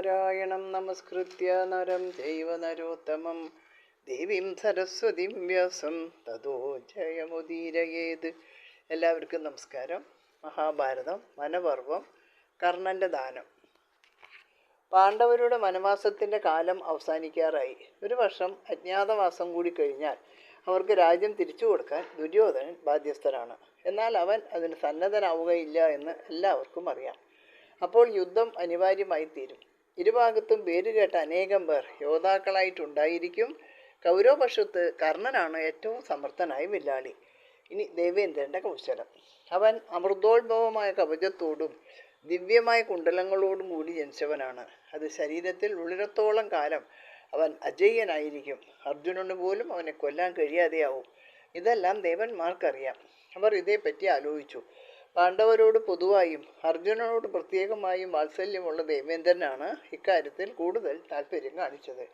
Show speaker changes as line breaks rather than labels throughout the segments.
നാരായണം നമസ്കൃത്യ നരം ചൈവ നരോത്തമം ദേവീം സരസ്വതിം വ്യാസം തതോ ജയമുദീരയേത്. എല്ലാവർക്കും നമസ്കാരം. മഹാഭാരതം വനപർവം കർണൻ്റെ ദാനം. പാണ്ഡവരുടെ വനവാസത്തിൻ്റെ കാലം അവസാനിക്കാറായി. ഒരു വർഷം അജ്ഞാതവാസം കൂടി കഴിഞ്ഞാൽ അവർക്ക് രാജ്യം തിരിച്ചു കൊടുക്കാൻ ദുര്യോധനൻ ബാധ്യസ്ഥനാണ്. എന്നാൽ അവൻ അതിന് സന്നദ്ധനാവുകയില്ല എന്ന് എല്ലാവർക്കും അറിയാം. അപ്പോൾ യുദ്ധം അനിവാര്യമായി തീരും. ഇരുഭാഗത്തും പേരുകേട്ട അനേകം പേർ യോദ്ധാക്കളായിട്ടുണ്ടായിരിക്കും. കൗരവപക്ഷത്ത് കർണനാണ് ഏറ്റവും സമർത്ഥനായ വില്ലാളി. ഇനി ദേവേന്ദ്രൻ്റെ കൗശലം. അവൻ അമൃതോത്ഭവമായ കവചത്തോടും ദിവ്യമായ കുണ്ടലങ്ങളോടും കൂടി ജനിച്ചവനാണ്. അത് ശരീരത്തിൽ ഉള്ളിടത്തോളം കാലം അവൻ അജയ്യനായിരിക്കും. അർജുനന് പോലും അവനെ കൊല്ലാൻ കഴിയാതെയാവും. ഇതെല്ലാം ദേവന്മാർക്കറിയാം. അവർ ഇതേപ്പറ്റി ആലോചിച്ചു. പാണ്ഡവരോട് പൊതുവായും അർജുനനോട് പ്രത്യേകമായും വാത്സല്യമുള്ള ദേവേന്ദ്രനാണ് ഇക്കാര്യത്തിൽ കൂടുതൽ താല്പര്യം കാണിച്ചത്.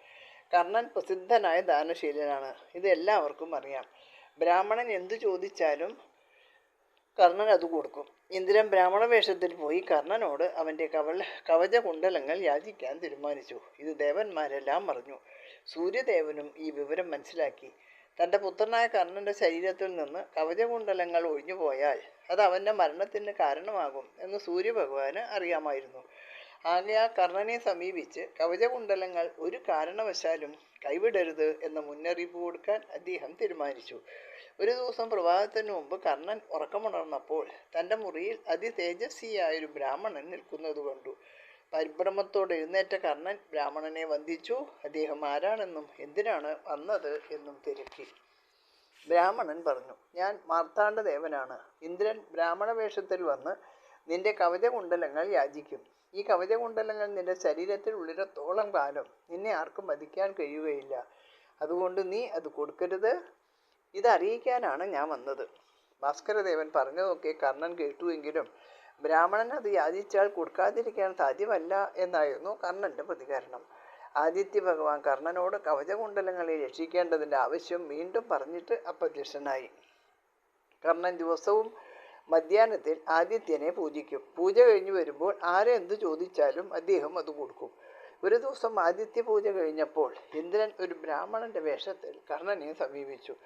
കർണൻ പ്രസിദ്ധനായ ദാനശീലനാണ്. ഇത് എല്ലാവർക്കും അറിയാം. ബ്രാഹ്മണൻ എന്തു ചോദിച്ചാലും കർണൻ അത് കൊടുക്കും. ഇന്ദ്രൻ ബ്രാഹ്മണ വേഷത്തിൽ പോയി കർണനോട് അവൻ്റെ കവചകുണ്ടലങ്ങൾ യാചിക്കാൻ തീരുമാനിച്ചു. ഇത് ദേവന്മാരെല്ലാം അറിഞ്ഞു. സൂര്യദേവനും ഈ വിവരം മനസ്സിലാക്കി. തൻ്റെ പുത്രനായ കർണൻ്റെ ശരീരത്തിൽ നിന്ന് കവചകുണ്ടലങ്ങൾ ഒഴിഞ്ഞുപോയാൽ അത് അവൻ്റെ മരണത്തിന് കാരണമാകും എന്ന് സൂര്യഭഗവാന് അറിയാമായിരുന്നു. ആകയാൽ കർണനെ സമീപിച്ച് കവചകുണ്ടലങ്ങൾ ഒരു കാരണവശാലും കൈവിടരുത് എന്ന മുന്നറിയിപ്പ് കൊടുക്കാൻ അദ്ദേഹം തീരുമാനിച്ചു. ഒരു ദിവസം പ്രഭാതത്തിനു മുമ്പ് കർണൻ ഉറക്കമുണർന്നപ്പോൾ തൻ്റെ മുറിയിൽ അതിതേജസ്വിയായൊരു ബ്രാഹ്മണൻ നിൽക്കുന്നത് കണ്ടു. പരിഭ്രമത്തോടെ എഴുന്നേറ്റ കർണൻ ബ്രാഹ്മണനെ വന്ദിച്ചു. അദ്ദേഹം ആരാണെന്നും എന്തിനാണ് വന്നത് എന്നും തിരക്കി. ബ്രാഹ്മണൻ പറഞ്ഞു, ഞാൻ മാർത്താണ്ഡദേവനാണ്. ഇന്ദ്രൻ ബ്രാഹ്മണ വേഷത്തിൽ വന്ന് നിന്റെ കവചകുണ്ടലങ്ങൾ യാചിക്കും. ഈ കവചകുണ്ടലങ്ങൾ നിന്റെ ശരീരത്തിൽ ഉള്ളിടത്തോളം കാലം നിന്നെ ആർക്കും വധിക്കാൻ കഴിയുകയില്ല. അതുകൊണ്ട് നീ അത് കൊടുക്കരുത്. ഇതറിയിക്കാനാണ് ഞാൻ വന്നത്. ഭാസ്കരദേവൻ പറഞ്ഞതൊക്കെ കർണൻ കേട്ടുവെങ്കിലും ബ്രാഹ്മണൻ അത് യാചിച്ചാൽ കൊടുക്കാതിരിക്കാൻ സാധ്യമല്ല എന്നായിരുന്നു കർണൻ്റെ പ്രതികരണം. ആദിത്യ ഭഗവാൻ കർണനോട് കവചകുണ്ടലങ്ങളെ രക്ഷിക്കേണ്ടതിൻ്റെ ആവശ്യം വീണ്ടും പറഞ്ഞിട്ട് അപ്രത്യക്ഷനായി. കർണൻ ദിവസവും മധ്യാഹ്നത്തിൽ ആദിത്യനെ പൂജിക്കും. പൂജ കഴിഞ്ഞു വരുമ്പോൾ ആരെന്ത് ചോദിച്ചാലും അദ്ദേഹം അത് കൊടുക്കും. ഒരു ദിവസം ആദിത്യ പൂജ കഴിഞ്ഞപ്പോൾ ഇന്ദ്രൻ ഒരു ബ്രാഹ്മണന്റെ വേഷത്തിൽ കർണനെ സമീപിച്ചു.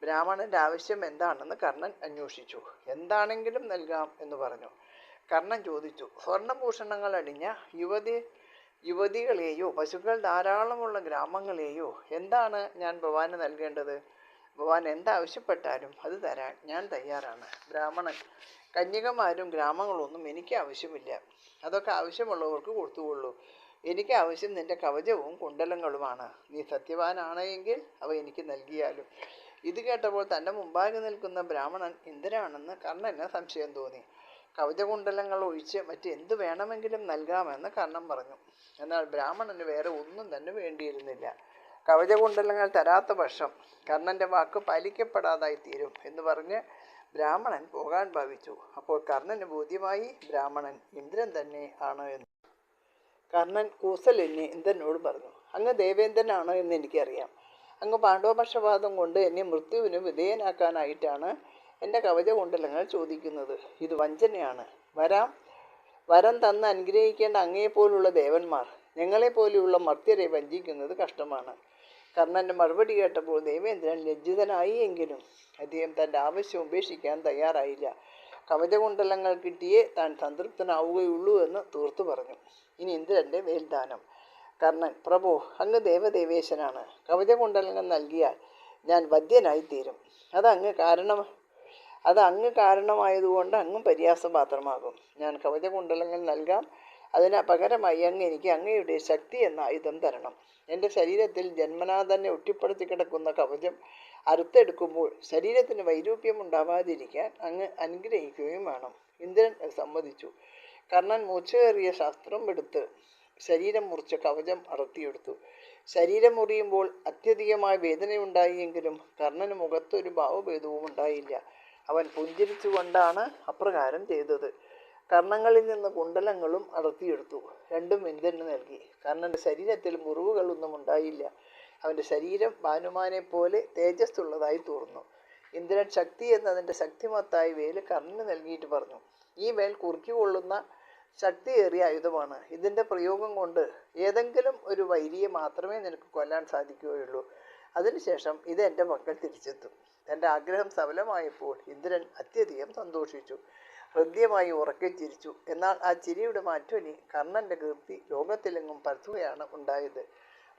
ബ്രാഹ്മണന്റെ ആവശ്യം എന്താണെന്ന് കർണൻ അന്വേഷിച്ചു. എന്താണെങ്കിലും നൽകാം എന്ന് പറഞ്ഞു. കർണൻ ചോദിച്ചു, സ്വർണ്ണഭൂഷണങ്ങൾ അണിഞ്ഞ യുവതികളെയോ പശുക്കൾ ധാരാളമുള്ള ഗ്രാമങ്ങളെയോ എന്താണ് ഞാൻ ഭവാന് നൽകേണ്ടത്? ഭവാൻ എന്താവശ്യപ്പെട്ടാലും അത് തരാൻ ഞാൻ തയ്യാറാണ്. ബ്രാഹ്മണൻ, കന്യകമാരും ഗ്രാമങ്ങളൊന്നും എനിക്ക് ആവശ്യമില്ല. അതൊക്കെ ആവശ്യമുള്ളവർക്ക് കൊടുത്തുകൊള്ളൂ. എനിക്ക് ആവശ്യം നിന്റെ കവചവും കുണ്ടലങ്ങളുമാണ്. നീ സത്യവാനാണ് എങ്കിൽ അവ എനിക്ക് നൽകിയാലും. ഇത് കേട്ടപ്പോൾ തൻ്റെ മുമ്പാകെ നിൽക്കുന്ന ബ്രാഹ്മണൻ എന്തിനാണെന്ന് കർണന് സംശയം തോന്നി. കവചകുണ്ടലങ്ങൾ ഒഴിച്ച് മറ്റെന്ത് വേണമെങ്കിലും നൽകാമെന്ന് കർണൻ പറഞ്ഞു. എന്നാൽ ബ്രാഹ്മണന് വേറെ ഒന്നും തന്നെ വേണ്ടിയിരുന്നില്ല. കവചകുണ്ടലങ്ങൾ തരാത്ത പക്ഷം കർണൻ്റെ വാക്ക് പാലിക്കപ്പെടാതായി തീരും എന്ന് പറഞ്ഞ് ബ്രാഹ്മണൻ പോകാൻ ഭാവിച്ചു. അപ്പോൾ കർണന് ബോധ്യമായി ബ്രാഹ്മണൻ ഇന്ദ്രൻ തന്നെ ആണ് എന്ന്. കർണൻ കൂസലിന് ഇന്ദ്രനോട് പറഞ്ഞു, അങ്ങ് ദേവേന്ദ്രനാണ് എന്ന് എനിക്കറിയാം. അങ്ങ് പാണ്ഡവപക്ഷപാതം കൊണ്ട് എന്നെ മൃത്യുവിന് വിധേയനാക്കാനായിട്ടാണ് എൻ്റെ കവചകുണ്ടലങ്ങൾ ചോദിക്കുന്നത്. ഇത് വഞ്ചനയാണ്. വരം തന്ന് അനുഗ്രഹിക്കേണ്ട അങ്ങയെപ്പോലുള്ള ദേവന്മാർ ഞങ്ങളെപ്പോലെയുള്ള മർത്യരെ വഞ്ചിക്കുന്നത് കഷ്ടമാണ്. കർണൻ്റെ മറുപടി കേട്ടപ്പോൾ ദേവേന്ദ്രൻ ലജ്ജിതനായി. എങ്കിലും അദ്ദേഹം തൻ്റെ ആവശ്യം ഉപേക്ഷിക്കാൻ തയ്യാറായില്ല. കവചകുണ്ടലങ്ങൾ കിട്ടിയേ താൻ സംതൃപ്തനാവുകയുള്ളൂ എന്ന് തീർത്തു പറഞ്ഞു. ഇനി ഇന്ദ്രൻ്റെ മേൽദാനം. കർണൻ, പ്രഭു, അങ്ങ് ദേവദേവേശനാണ്. കവചകുണ്ടലങ്ങൾ നൽകിയാൽ ഞാൻ വധ്യനായിത്തീരും. അത് അങ്ങ് കാരണമായതുകൊണ്ട് അങ്ങും പര്യാസപാത്രമാകും. ഞാൻ കവചകുണ്ടലങ്ങൾ നൽകാം. അതിന് പകരമായി എനിക്ക് അങ്ങയുടെ ശക്തി എന്ന ആയുധം തരണം. എൻ്റെ ശരീരത്തിൽ ജന്മനാ തന്നെ ഒട്ടിപ്പടുത്തി കിടക്കുന്ന കവചം അറുത്തെടുക്കുമ്പോൾ ശരീരത്തിന് വൈരൂപ്യം ഉണ്ടാവാതിരിക്കാൻ അങ്ങ് അനുഗ്രഹിക്കുകയും വേണം. ഇന്ദ്രൻ സമ്മതിച്ചു. കർണൻ മൂർച്ചയേറിയ ശസ്ത്രം എടുത്ത് ശരീരം മുറിച്ച കവചം അറുത്തിയെടുത്തു. ശരീരം മുറിയുമ്പോൾ അത്യധികമായ വേദനയുണ്ടായെങ്കിലും കർണന് മുഖത്തൊരു ഭാവഭേദവും ഉണ്ടായില്ല. അവൻ പുഞ്ചിരിച്ചുകൊണ്ടാണ് അപ്രകാരം ചെയ്തത്. കർണങ്ങളിൽ നിന്ന് കുണ്ടലങ്ങളും അടർത്തിയെടുത്തു. രണ്ടും ഇന്ദ്രന് നൽകി. കർണൻ്റെ ശരീരത്തിൽ മുറിവുകളൊന്നും ഉണ്ടായില്ല. അവൻ്റെ ശരീരം ഭാനുമാനെ പോലെ തേജസ്സുള്ളതായി തീർന്നു. ഇന്ദ്രൻ ശക്തി എന്നതിൻ്റെ ശക്തിമത്തായ വേല് കർണന് നൽകിയിട്ട് പറഞ്ഞു, ഈ വേൽ കുറുക്കിക്കൊള്ളുന്ന ശക്തിയേറിയ ആയുധമാണ്. ഇതിൻ്റെ പ്രയോഗം കൊണ്ട് ഏതെങ്കിലും ഒരു വൈരിയെ മാത്രമേ നിനക്ക് കൊല്ലാൻ സാധിക്കുകയുള്ളൂ. അതിനുശേഷം ഇത് എൻ്റെ പക്കൽ തിരിച്ചെത്തും. തൻ്റെ ആഗ്രഹം സഫലമായപ്പോൾ ഇന്ദ്രൻ അത്യധികം സന്തോഷിച്ചു. ഹൃദ്യമായി ഉറക്കെ ചിരിച്ചു. എന്നാൽ ആ ചിരിയുടെ മാറ്റൊലി കർണൻ്റെ കീർത്തി ലോകത്തിലെങ്ങും പരത്തുകയാണ് ഉണ്ടായത്.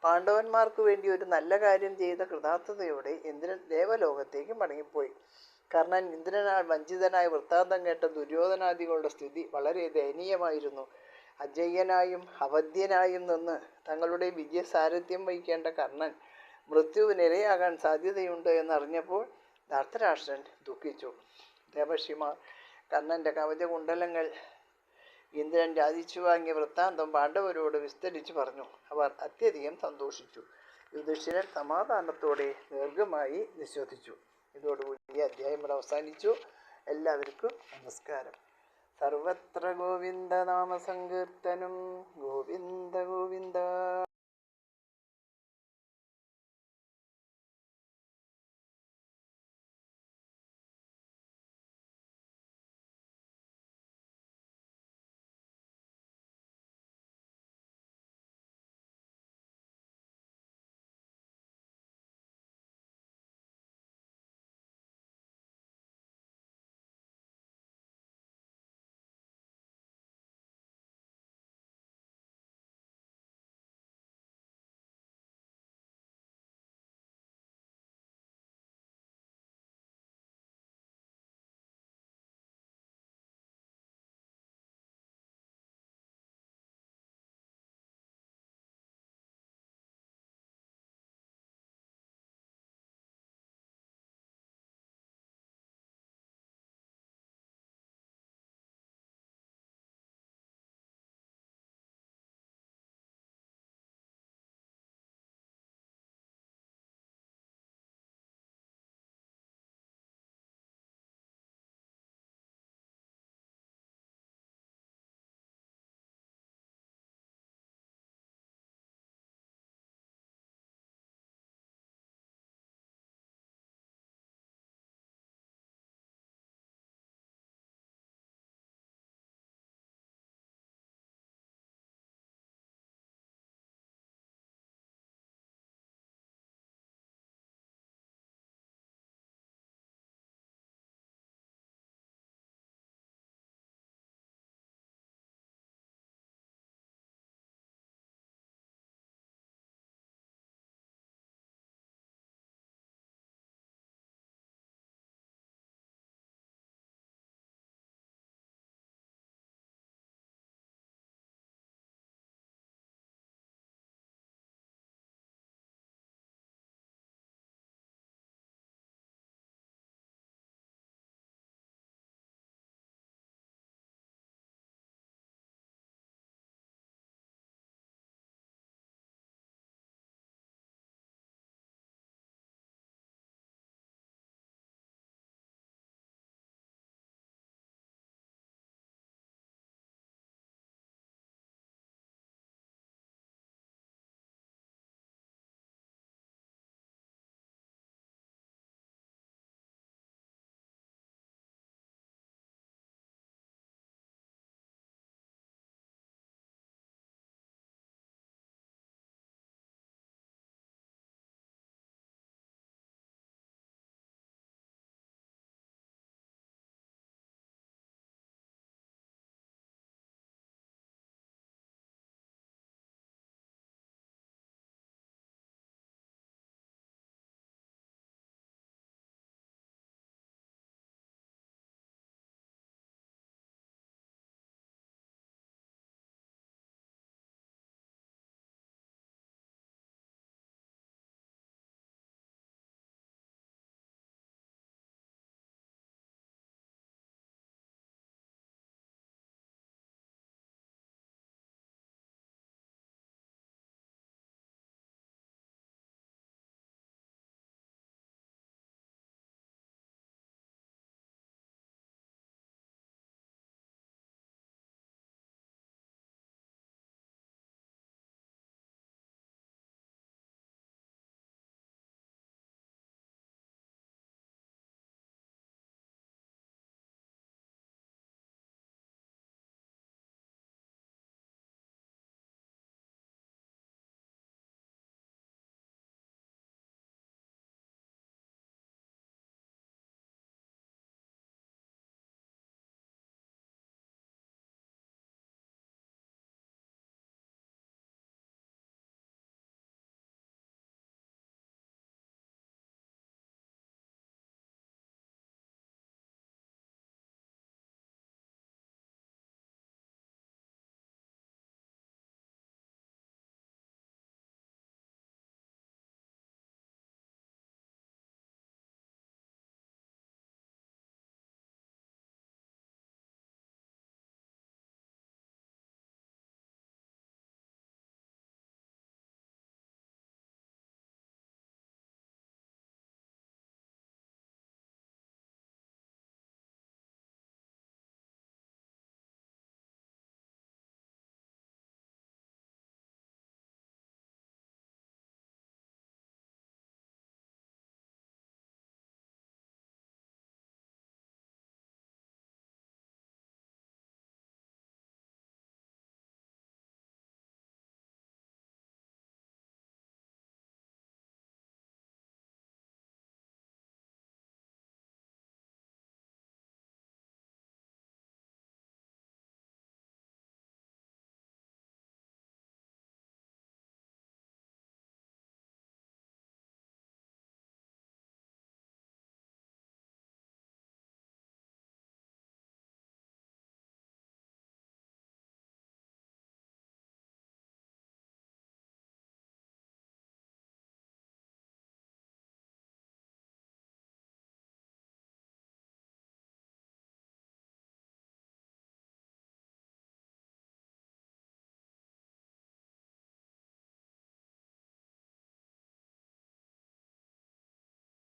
പാണ്ഡവന്മാർക്ക് വേണ്ടി ഒരു നല്ല കാര്യം ചെയ്ത കൃതാർത്ഥതയോടെ ഇന്ദ്രൻ ദേവലോകത്തേക്ക് മടങ്ങിപ്പോയി. കർണൻ ഇന്ദ്രനാൽ വഞ്ചിതനായ വൃത്താന്തം കേട്ട ദുര്യോധനാദികളുടെ സ്ഥിതി വളരെ ദയനീയമായിരുന്നു. അജയ്യനായും അവധ്യനായും നിന്ന് തങ്ങളുടെ വിജയസാരഥ്യം വഹിക്കേണ്ട കർണൻ മൃത്യുവിനിരയാകാൻ സാധ്യതയുണ്ട് എന്നറിഞ്ഞപ്പോൾ ധൃതരാഷ്ട്രൻ ദുഃഖിച്ചു. ദേവർഷിമാർ കർണൻ്റെ കവചകുണ്ടലങ്ങൾ ഇന്ദ്രൻ രാജിച്ചു വാങ്ങിയ വൃത്താന്തം പാണ്ഡവരോട് വിസ്തരിച്ചു പറഞ്ഞു. അവർ അത്യധികം സന്തോഷിച്ചു. യുധിഷ്ഠിരൻ സമാധാനത്തോടെ ദീർഘമായി നിശ്വസിച്ചു. ഇതോടുകൂടി ഈ അധ്യായം ഇവിടെ അവസാനിച്ചു. എല്ലാവർക്കും നമസ്കാരം. സർവത്ര ഗോവിന്ദ നാമ സങ്കീർത്തനം. ഗോവിന്ദ ഗോവിന്ദ.